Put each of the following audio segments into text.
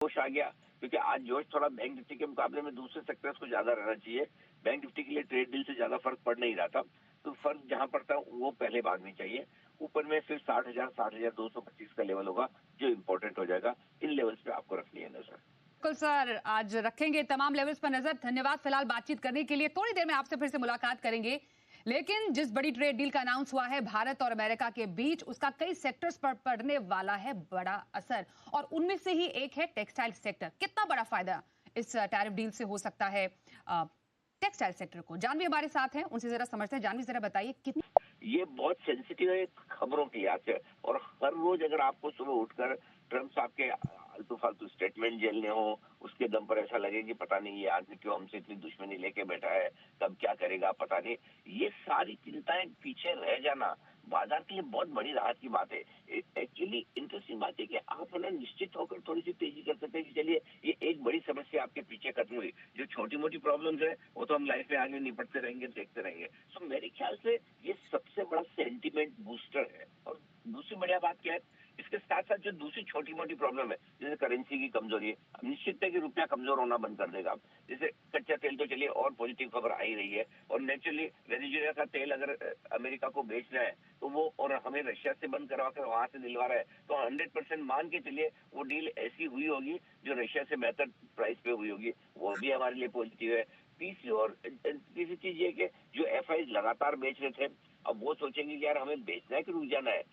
जोश आ गया, क्योंकि आज जोश थोड़ा बैंक निफ्टी के मुकाबले में दूसरे सेक्टर्स को ज्यादा रहना चाहिए। बैंक निफ्टी के लिए ट्रेड डील से ज्यादा फर्क पड़ नहीं रहा था, तो फर्क जहां पड़ता है वो पहले भागनी चाहिए। ऊपर में फिर 60,225 का लेवल होगा जो इम्पोर्टेंट हो जाएगा। इन लेवल्स पे आपको रखनी है नजर। बिल्कुल सर, आज रखेंगे तमाम लेवल्स पर नजर। धन्यवाद फिलहाल बातचीत करने के लिए। थोड़ी देर में आपसे फिर से मुलाकात करेंगे। लेकिन जिस बड़ी ट्रेड डील का अनाउंस हुआ है भारत और अमेरिका के बीच, उसका कई सेक्टर्स पर पड़ने वाला है बड़ा असर, और उनमें से ही एक है टेक्सटाइल सेक्टर। कितना बड़ा फायदा इस टैरिफ डील से हो सकता है टेक्सटाइल सेक्टर को? जानवी हमारे साथ हैं, उनसे जरा समझते हैं। जानवी, जरा बताइए कितनी। ये बहुत सेंसिटिव है खबरों के लिहाज से, और हर रोज अगर आपको सुबह उठकर ट्रम्प साहब के आलतू फालतू स्टेटमेंट झेलने हो, उसके दम पर ऐसा लगे कि पता नहीं ये आदमी क्यों हमसे इतनी दुश्मनी लेके बैठा है, कब क्या करेगा पता नहीं, ये सारी चिंताएं पीछे रह जाना बाजार के लिए बहुत बड़ी राहत की बात है। एक्चुअली इंटरेस्टिंग बात है कि आप ना निश्चित होकर थोड़ी सी तेजी कर सकते हैं कि चलिए ये एक बड़ी समस्या आपके पीछे खत्म हुई। जो छोटी मोटी प्रॉब्लम्स है वो तो हम लाइफ में आगे निपटते रहेंगे, देखते रहेंगे। सो मेरे ख्याल से ये सबसे बड़ा सेंटीमेंट बूस्टर है। और दूसरी बढ़िया बात क्या है, इसके साथ साथ जो दूसरी छोटी मोटी प्रॉब्लम है जैसे करेंसी की कमजोरी है, निश्चित है कि रुपया कमजोर होना बंद कर देगा। जैसे कच्चा तेल तो चलिए और पॉजिटिव खबर आ ही रही है, और नेचुरली वेनेजुएला का तेल अगर अमेरिका को बेचना है तो वो, और हमें रशिया से बंद करवा कर वहां से दिलवा रहा है, तो 100% मान के चलिए वो डील ऐसी हुई होगी जो रशिया से बेहतर प्राइस पे हुई होगी, वो भी हमारे लिए पॉजिटिव है। तीसरी चीज ये कि जो एफआई लगातार बेच रहे थे, अब वो सोचेंगे कि यार हमें बेचना है कि रुक जाना है,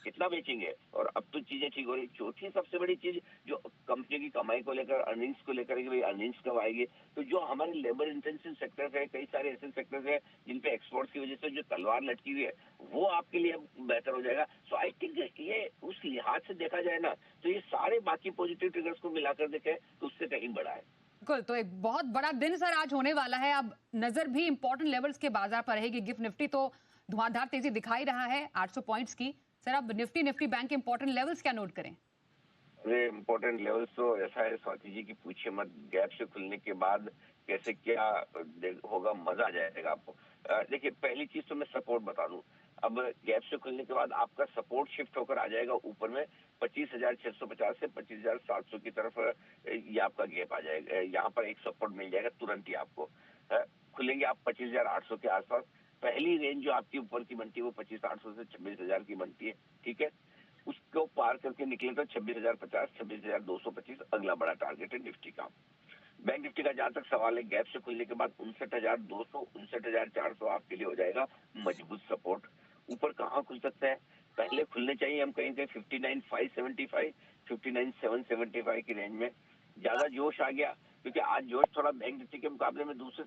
कितना बेचेंगे, और अब तो चीजें ठीक हो रही। चौथी सबसे बड़ी चीज जो कंपनी की कमाई को लेकर, अर्निंग्स को लेकर, कि भाई अर्निंग्स कब आएगी, तो जो हमारे लेबर इंटेंसिव सेक्टर्स है, कई सारे ऐसे सेक्टर्स है जिन पे एक्सपोर्ट्स की वजह से जो तलवार लटकी हुई है, वो आपके लिए बेहतर हो जाएगा। सो आई थिंक ये उस लिहाज से देखा जाए ना, तो ये सारे बाकी पॉजिटिव ट्रिगर्स को मिलाकर देखें तो उससे कहीं बड़ा है। बिल्कुल, तो एक बहुत बड़ा दिन सर आज होने वाला है। अब नजर भी इंपॉर्टेंट लेवल्स के बाजार पर रहेगी। गिफ्ट निफ्टी तो धुआंधार तेजी दिखाई रहा है 800 पॉइंट्स की। सर अब निफ्टी बैंक के इंपॉर्टेंट लेवल्स क्या नोट करें? अरे इम्पोर्टेंट लेवल्स तो ऐसा है स्वाति जी की पूछिए मत। गैप से खुलने के बाद कैसे क्या होगा, मजा आ जाएगा आपको। देखिए पहली चीज तो मैं सपोर्ट बता दूं। अब गैप से खुलने के बाद आपका सपोर्ट शिफ्ट होकर आ जाएगा ऊपर में 25,650 से 25,700 की तरफ। ये आपका गैप आ जाएगा, यहाँ पर एक सपोर्ट मिल जाएगा तुरंत ही आपको। खुलेंगे आप 25,800 के आसपास। पहली रेंज जो आपकी ऊपर की बनती है वो 25,800 से 26,000 की बनती है, ठीक है। उसको पार करके निकले तो 26,050, 26,225 अगला बड़ा टारगेट है निफ्टी का। बैंक निफ्टी का जहां तक सवाल है, गैप से खुलने के बाद 59,200, 59,400 आपके लिए हो जाएगा मजबूत सपोर्ट। ऊपर कहाँ खुल सकता है, पहले खुलने चाहिए हम कहीं कहीं 59,575, 59,775 की रेंज में। ज्यादा जोश आ गया, क्योंकि आज जोश थोड़ा बैंक निफ्टी के मुकाबले में दूसरे